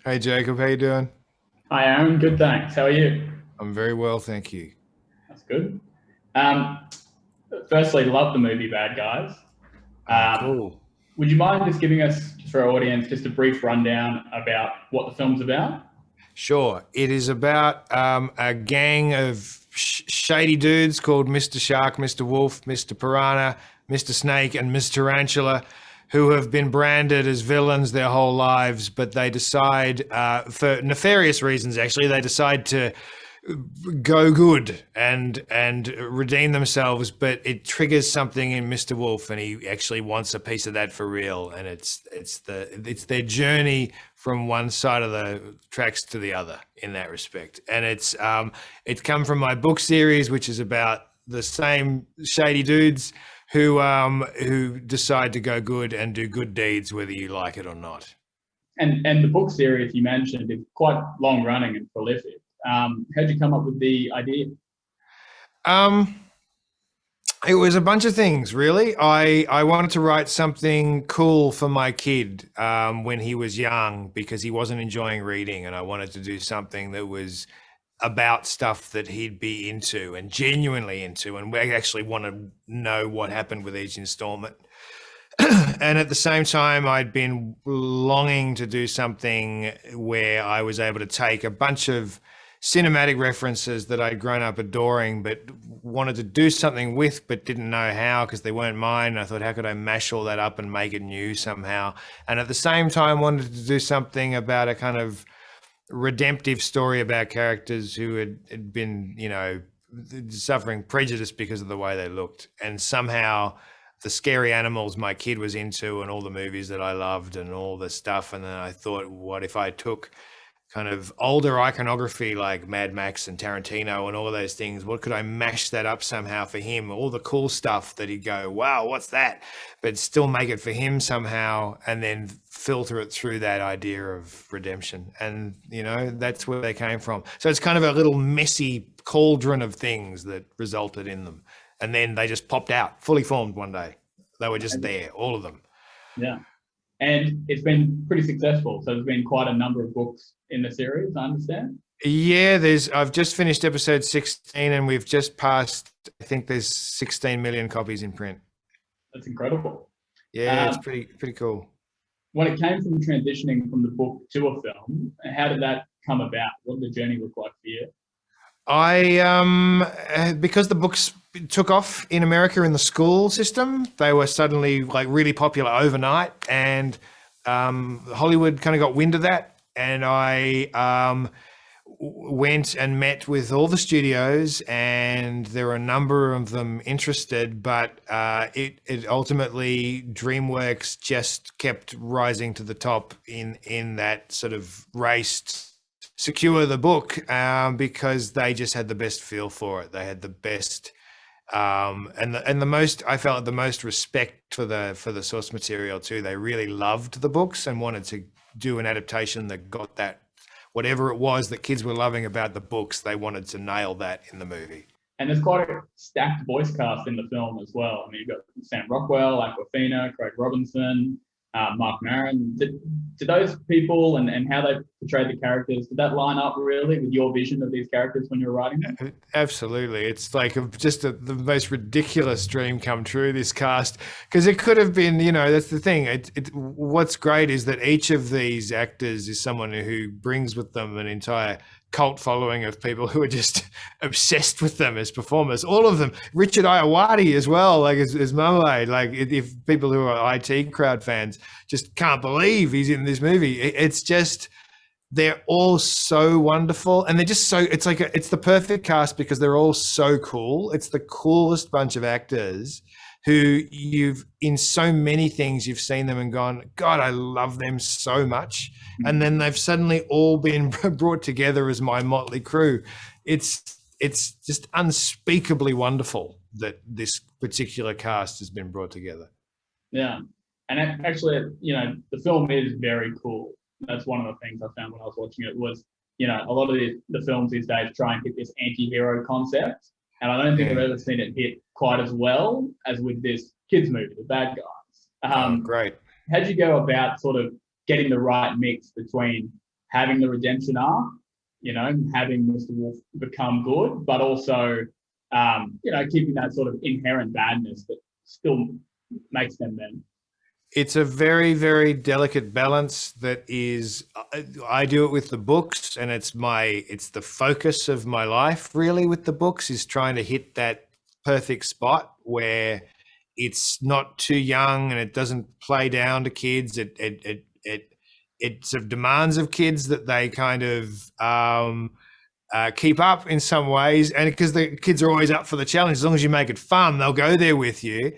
Hey Jacob, how you doing? Hi, Aaron. Good, thanks. How are you? I'm very well, thank you. That's good. Um, Firstly, love the movie Bad Guys. Oh, Um, cool. would you mind just giving us, just for our audience, just a brief rundown about what the film's about? Sure. It is about a gang of shady dudes called Mr. Shark, Mr. Wolf, Mr. Piranha, Mr. Snake, and Miss Tarantula, who have been branded as villains their whole lives, but they decide, for nefarious reasons, actually, they decide to go good and redeem themselves, but it triggers something in Mr. Wolf, and he actually wants a piece of that for real. And it's their journey from one side of the tracks to the other in that respect. And it's come from my book series, which is about the same shady dudes who decide to go good and do good deeds, whether you like it or not. And the book series you mentioned is quite long running and prolific. How'd you come up with the idea? Um, It was a bunch of things, really. I wanted to write something cool for my kid when he was young because he wasn't enjoying reading, and I wanted to do something that was about stuff that he'd be into and genuinely into, and we actually want to know what happened with each installment. And at the same time, I'd been longing to do something where I was able to take a bunch of cinematic references that I'd grown up adoring, but wanted to do something with, but didn't know how because they weren't mine. And I thought, how could I mash all that up and make it new somehow? And at the same time, wanted to do something about a kind of redemptive story about characters who had been, suffering prejudice because of the way they looked. And somehow the scary animals my kid was into and all the movies that I loved and all the stuff. And then I thought, what if I took kind of older iconography like Mad Max and Tarantino and all of those things? What could I mash that up somehow for him? All the cool stuff that he'd go, wow, what's that? But still make it for him somehow and then filter it through that idea of redemption. And, that's where they came from. So it's kind of a little messy cauldron of things that resulted in them. And then they just popped out, fully formed one day. They were just there, all of them. Yeah. And it's been pretty successful. So there's been quite a number of books in the series, I understand. Yeah, I've just finished episode 16 and we've just passed, I think there's 16 million copies in print. That's incredible. Yeah, it's Um, pretty cool. when it came from transitioning from the book to a film, how did that come about? What did the journey look like for you? Because the books took off in America in the school system, they were suddenly like really popular overnight, and Hollywood kind of got wind of that, and I went and met with all the studios, and there were a number of them interested, but it ultimately DreamWorks just kept rising to the top in that sort of race secure the book because they just had the best feel for it. They had the best and the most, I felt, the most respect for the source material too. They really loved the books and wanted to do an adaptation that got that, whatever it was that kids were loving about the books, they wanted to nail that in the movie. And there's quite a stacked voice cast in the film as well. I mean, you've got Sam Rockwell, Awkwafina, Craig Robinson, Marc Maron. Did those people and how they portrayed the characters, did that line up really with your vision of these characters when you were writing them? Absolutely. It's like the most ridiculous dream come true, this cast, because it could have been, that's the thing. What's great is that each of these actors is someone who brings with them an entire cult following of people who are just obsessed with them as performers. All of them. Richard Ayoade as well, like as Marmalade. Like if people who are IT crowd fans just can't believe he's in this movie. It's just, they're all so wonderful, and they're just so, it's the perfect cast because they're all so cool. It's the coolest bunch of actors who you've, in so many things, you've seen them and gone, God, I love them so much. And then they've suddenly all been brought together as my motley crew. It's just unspeakably wonderful that this particular cast has been brought together. Yeah. And actually, the film is very cool. That's one of the things I found when I was watching it was, a lot of the films these days try and hit this anti-hero concept. And I don't think I've Yeah. ever seen it hit quite as well as with this kids movie, The Bad Guys. Oh, great. How'd you go about sort of getting the right mix between having the redemption arc, you know, having Mr. Wolf become good, but also, you know, keeping that sort of inherent badness that still makes them men. It's a very, very delicate balance that is, I do it with the books, and it's the focus of my life really with the books, is trying to hit that perfect spot where it's not too young and it doesn't play down to kids. It sort of demands of kids that they kind of keep up in some ways, and because the kids are always up for the challenge, as long as you make it fun, they'll go there with you.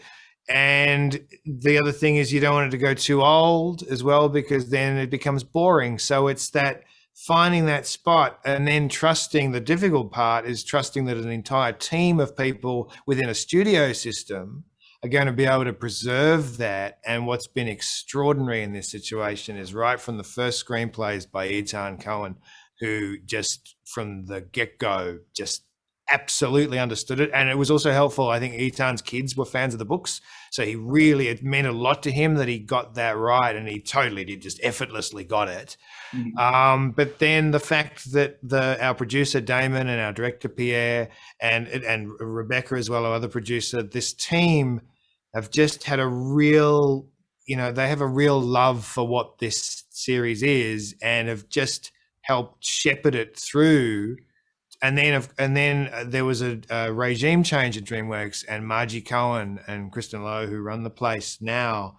And the other thing is you don't want it to go too old as well, because then it becomes boring. So it's that finding that spot, and then trusting. The difficult part is trusting that an entire team of people within a studio system are going to be able to preserve that. And what's been extraordinary in this situation is right from the first screenplays by Eitan Cohen, who just from the get-go just absolutely understood it. And it was also helpful, I think Eitan's kids were fans of the books, so it meant a lot to him that he got that right, and he totally did, just effortlessly got it. But then the fact that our producer Damon and our director Pierre and Rebecca as well, our other producer, this team have just had a real, you know, they have a real love for what this series is, and have just helped shepherd it through. And then there was a regime change at DreamWorks, and Margie Cohen and Kristen Lowe, who run the place now.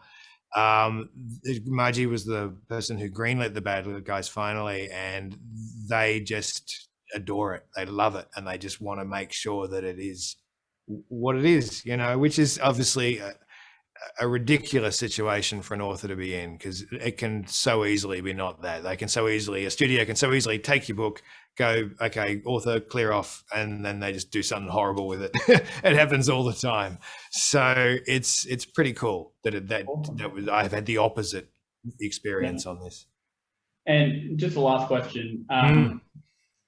Margie was the person who greenlit the Bad Little Guys finally, and they just adore it. They love it, and they just want to make sure that it is what it is, you know, which is obviously a ridiculous situation for an author to be in, because it can so easily be not that. A studio can so easily take your book, go, okay, author, clear off, and then they just do something horrible with it. It happens all the time. So it's pretty cool that I've had the opposite experience on this. And just the last question,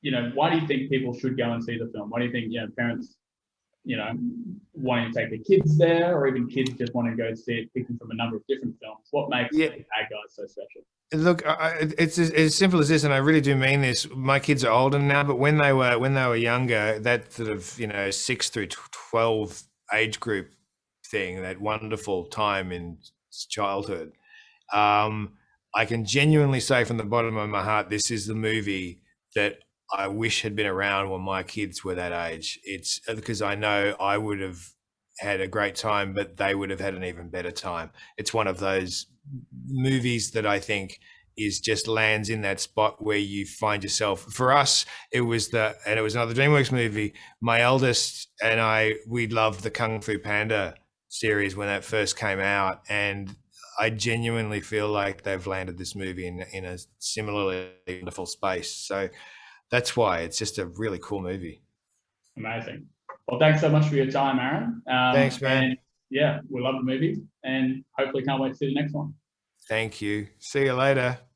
you know, why do you think people should go and see the film? Why do you think, you know, parents, you know, wanting to take their kids there, or even kids just wanting to go see it, picking from a number of different films? What makes The Bad Guys so special? Look, it's as simple as this, and I really do mean this. My kids are older now, but when they were younger, that sort of, you know, 6 through 12 age group thing, that wonderful time in childhood, I can genuinely say from the bottom of my heart, this is the movie that I wish had been around when my kids were that age. It's because I know I would have had a great time, but they would have had an even better time. It's one of those movies that I think is just lands in that spot where you find yourself. For us, it was another DreamWorks movie. My eldest and we loved the Kung Fu Panda series when that first came out, and I genuinely feel like they've landed this movie in a similarly wonderful space. So that's why it's just a really cool movie. Amazing. Well, thanks so much for your time, Aaron. Thanks, man. And yeah, we love the movie, and hopefully can't wait to see the next one. Thank you. See you later.